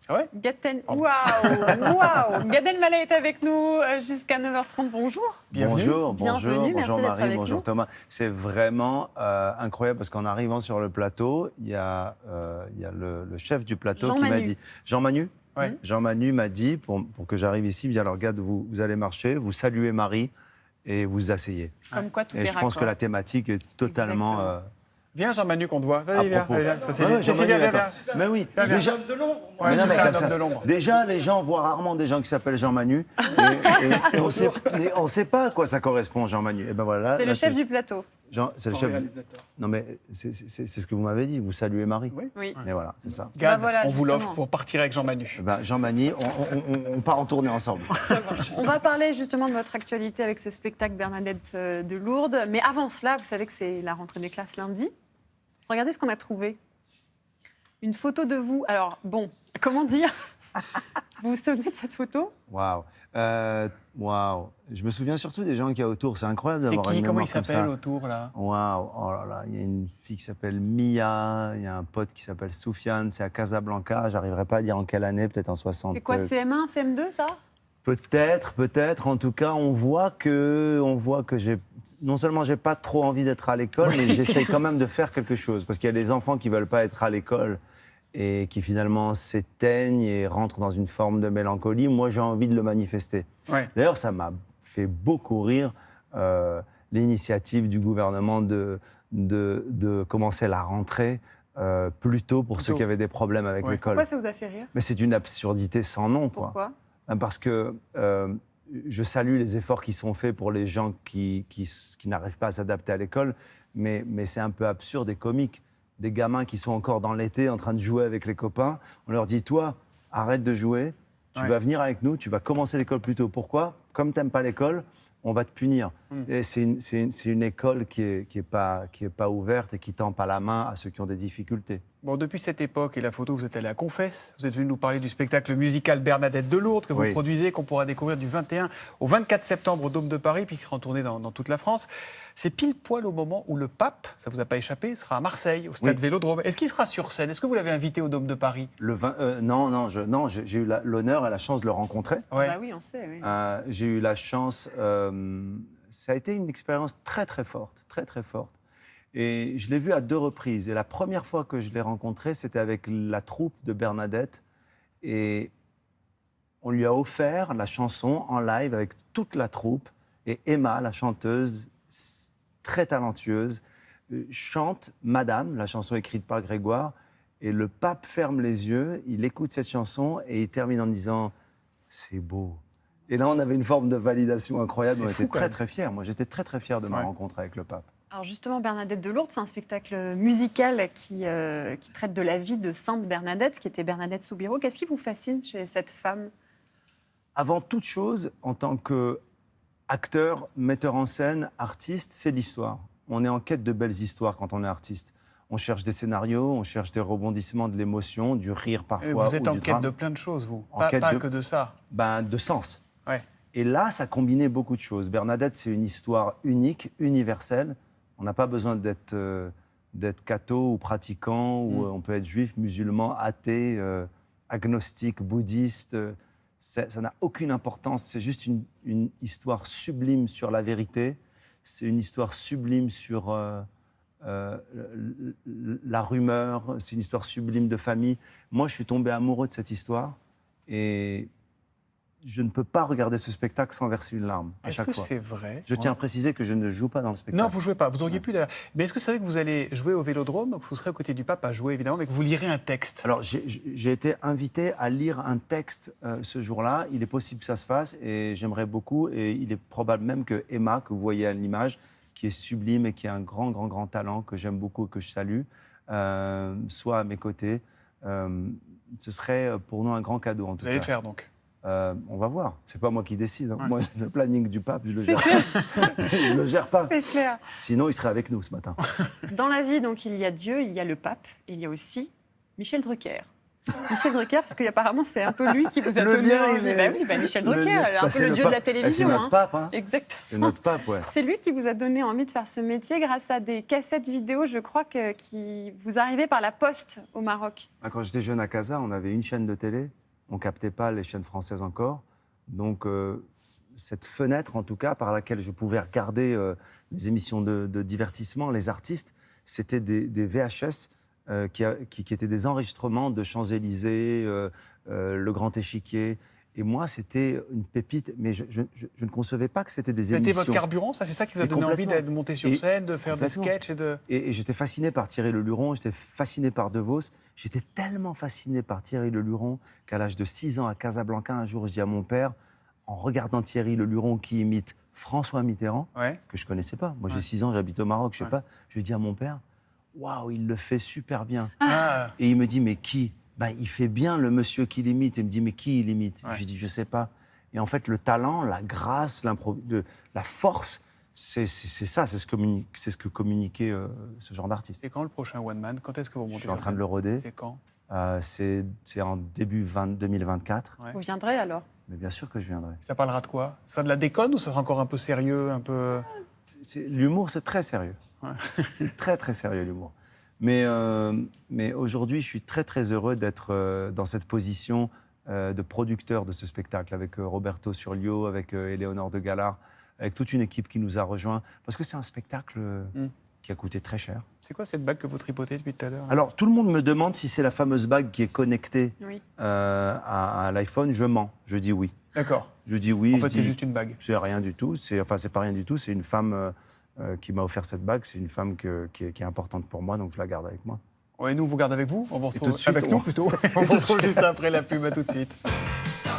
Ah ouais? Waouh! Gad Elmaleh est avec nous jusqu'à 9h30. Bonjour. Bienvenue. Bonjour, Bienvenue, bonjour, merci bonjour d'être Marie, avec bonjour nous. Thomas. C'est vraiment incroyable parce qu'en arrivant sur le plateau, il y a le chef du plateau Jean qui m'a Manu. dit... Jean Manu. Ouais. Jean Manu m'a dit, pour que j'arrive ici, il me dit, alors Gad, vous allez marcher, vous saluez Marie et vous asseyez. Comme quoi tout Et est je pense raccord. que la thématique est totalement... Exactement. Viens Jean-Manu qu'on te voit. à Vas-y, viens. propos. Allez, viens. Ça, c'est Ouais, Cécile, Jean-Manu, viens, viens. attends. Mais oui, Viens, viens. déjà... Ouais, Mais non, c'est mais ça, comme un ça, homme de l'ombre. déjà, les gens voient rarement des gens qui s'appellent Jean Manu. Et on ne sait pas à quoi ça correspond, Jean Manu. Et ben voilà, C'est là, le chef du plateau. C'est le chef. Non, mais c'est ce que vous m'avez dit. Vous saluez Marie. Oui. Oui. Et voilà, c'est ça. Gad, voilà, on vous justement. l'offre pour partir avec Jean-Manu. Eh ben, Jean Manu, on part en tournée ensemble. On va parler justement de votre actualité avec ce spectacle Bernadette de Lourdes. Mais avant cela, vous savez que c'est la rentrée des classes lundi. Regardez ce qu'on a trouvé. Une photo de vous. Alors, bon, comment dire? Vous vous souvenez de cette photo? Waouh. Waouh. Je me souviens surtout des gens qu'il y a autour. C'est incroyable C'est d'avoir qui? une Comment il mémoire comme s'appelle ça. autour, là? Waouh. Oh là là. Il y a une fille qui s'appelle Mia. Il y a un pote qui s'appelle Soufiane. C'est à Casablanca. J'arriverai pas à dire en quelle année. Peut-être en 60. C'est quoi, CM1, CM2, ça? Peut-être. En tout cas, on voit que non seulement j'ai pas trop envie d'être à l'école, mais j'essaye quand même de faire quelque chose. Parce qu'il y a des enfants qui veulent pas être à l'école et qui finalement s'éteignent et rentrent dans une forme de mélancolie. Moi, j'ai envie de le manifester. Ouais. D'ailleurs, ça m'a fait beaucoup rire l'initiative du gouvernement de commencer la rentrée plus tôt pour ceux qui avaient des problèmes avec Ouais. l'école. Pourquoi ça vous a fait rire? Mais c'est une absurdité sans nom, quoi. Pourquoi? Parce que je salue les efforts qui sont faits pour les gens qui n'arrivent pas à s'adapter à l'école, mais c'est un peu absurde et comique. Des gamins qui sont encore dans l'été en train de jouer avec les copains, on leur dit, toi, arrête de jouer, tu vas venir avec nous, tu vas commencer l'école plus tôt. Pourquoi? Comme tu n'aimes pas l'école, on va te punir. Et c'est une école qui est pas ouverte et qui tend pas la main à ceux qui ont des difficultés. Bon, depuis cette époque et la photo, vous êtes allé à Confesse. Vous êtes venu nous parler du spectacle musical Bernadette de Lourdes que vous produisez, qu'on pourra découvrir du 21 au 24 septembre au Dôme de Paris, puis qui sera en tournée dans toute la France. C'est pile poil au moment où le pape, ça vous a pas échappé, sera à Marseille, au stade Vélodrome. Est-ce qu'il sera sur scène? Est-ce que vous l'avez invité au Dôme de Paris? Non, j'ai eu l'honneur et la chance de le rencontrer. Ouais. Bah oui, on sait, oui. J'ai eu la chance. Ça a été une expérience très, très forte, très, très forte. Et je l'ai vu à 2 reprises. Et la première fois que je l'ai rencontré, c'était avec la troupe de Bernadette. Et on lui a offert la chanson en live avec toute la troupe. Et Emma, la chanteuse, très talentueuse, chante Madame, la chanson écrite par Grégoire. Et le pape ferme les yeux, il écoute cette chanson et il termine en disant « C'est beau ». Et là, on avait une forme de validation incroyable. On était très, très fiers. Moi, j'étais très, très fier de ma rencontre avec le pape. Alors justement, Bernadette de Lourdes, c'est un spectacle musical qui traite de la vie de Sainte Bernadette, qui était Bernadette Soubirous. Qu'est-ce qui vous fascine chez cette femme? Avant toute chose, en tant qu'acteur, metteur en scène, artiste, c'est l'histoire. On est en quête de belles histoires quand on est artiste. On cherche des scénarios, on cherche des rebondissements, de l'émotion, du rire parfois. Vous êtes en du quête drame. de plein de choses, vous. En Pas quête que de ça. De sens. Ouais. Et là, ça combinait beaucoup de choses. Bernadette, c'est une histoire unique, universelle. On n'a pas besoin d'être catho ou pratiquant, ou on peut être juif, musulman, athée, agnostique, bouddhiste. Ça n'a aucune importance. C'est juste une histoire sublime sur la vérité. C'est une histoire sublime sur la rumeur. C'est une histoire sublime de famille. Moi, je suis tombé amoureux de cette histoire. Et je ne peux pas regarder ce spectacle sans verser une larme à chaque fois. Est-ce que c'est vrai? Je tiens à préciser que je ne joue pas dans le spectacle. Non, vous ne jouez pas. Vous auriez pu d'ailleurs. Mais est-ce que c'est vrai que vous allez jouer au Vélodrome, que vous serez aux côtés du pape à jouer évidemment, mais que vous lirez un texte? Alors, j'ai été invité à lire un texte ce jour-là. Il est possible que ça se fasse et j'aimerais beaucoup. Et il est probable même que Emma, que vous voyez à l'image, qui est sublime et qui a un grand, grand, grand talent, que j'aime beaucoup et que je salue, soit à mes côtés. Ce serait pour nous un grand cadeau, en tout cas. Vous allez le faire donc? On va voir. C'est pas moi qui décide. Hein. Ouais. Moi, le planning du pape, je le gère pas. Je le gère pas. C'est clair. Sinon, il serait avec nous ce matin. Dans la vie, donc, il y a Dieu, il y a le pape, et il y a aussi Michel Drucker. Michel Drucker, parce qu'apparemment, c'est un peu lui qui vous a Le donné lien, envie. il est- Bah oui, Michel Drucker, lien. un peu C'est le dieu de la pape. télévision. C'est notre pape, hein. Exactement. C'est notre pape, ouais. C'est lui qui vous a donné envie de faire ce métier grâce à des cassettes vidéo, je crois, qui vous arrivaient par la poste au Maroc. Quand j'étais jeune à Casa, on avait une chaîne de télé. On ne captait pas les chaînes françaises encore. Donc, cette fenêtre, en tout cas, par laquelle je pouvais regarder les émissions de divertissement, les artistes, c'était des VHS qui étaient des enregistrements de Champs-Élysées, Le Grand Échiquier. Et moi, c'était une pépite, mais je ne concevais pas que c'était des émissions. C'était votre carburant, ça? C'est ça qui vous a Et donné envie complètement. de monter sur scène, de faire des Complètement. sketchs et de... Et j'étais fasciné par Thierry Leluron, j'étais fasciné par De Vos. J'étais tellement fasciné par Thierry Leluron qu'à l'âge de 6 ans à Casablanca, un jour, je dis à mon père, en regardant Thierry Leluron qui imite François Mitterrand, Ouais. que je ne connaissais pas. Moi, j'ai Ouais. 6 ans, j'habite au Maroc, je ne sais Ouais. pas. Je dis à mon père, waouh, il le fait super bien. Ah. Et il me dit, mais qui? Ben, il fait bien le monsieur qui l'imite. Il me dit, mais qui il imite? Ouais. Je lui dis, je ne sais pas. Et en fait, le talent, la grâce, la force, c'est ça, c'est ce que communiquait ce genre d'artiste. C'est quand le prochain One Man? Quand est-ce que vous montez Je suis sur en train scène? de le roder. C'est quand? C'est en début 2024. Ouais. Vous viendrez alors? Mais bien sûr que je viendrai. Ça parlera de quoi? Ça de la déconne ou ça sera encore un peu sérieux, un peu... L'humour, c'est très sérieux. Ouais. C'est très, très sérieux, l'humour. Mais aujourd'hui, je suis très, très heureux d'être dans cette position de producteur de ce spectacle, avec Roberto Surlio, avec Éléonore de Galard, avec toute une équipe qui nous a rejoints, parce que c'est un spectacle qui a coûté très cher. C'est quoi cette bague que vous tripotez depuis tout à l'heure? Alors, tout le monde me demande si c'est la fameuse bague qui est connectée Oui. à l'iPhone. Je mens, je dis oui. D'accord. Je dis oui. En je fait, dis- c'est juste une bague. C'est rien du tout. C'est pas rien du tout. C'est une femme qui m'a offert cette bague. C'est une femme qui est importante pour moi, donc je la garde avec moi. Ouais, nous, on vous garde avec vous. On vous tout de retrouve suite, avec nous plutôt. On vous retrouve juste après la pub. À tout de suite. Stop.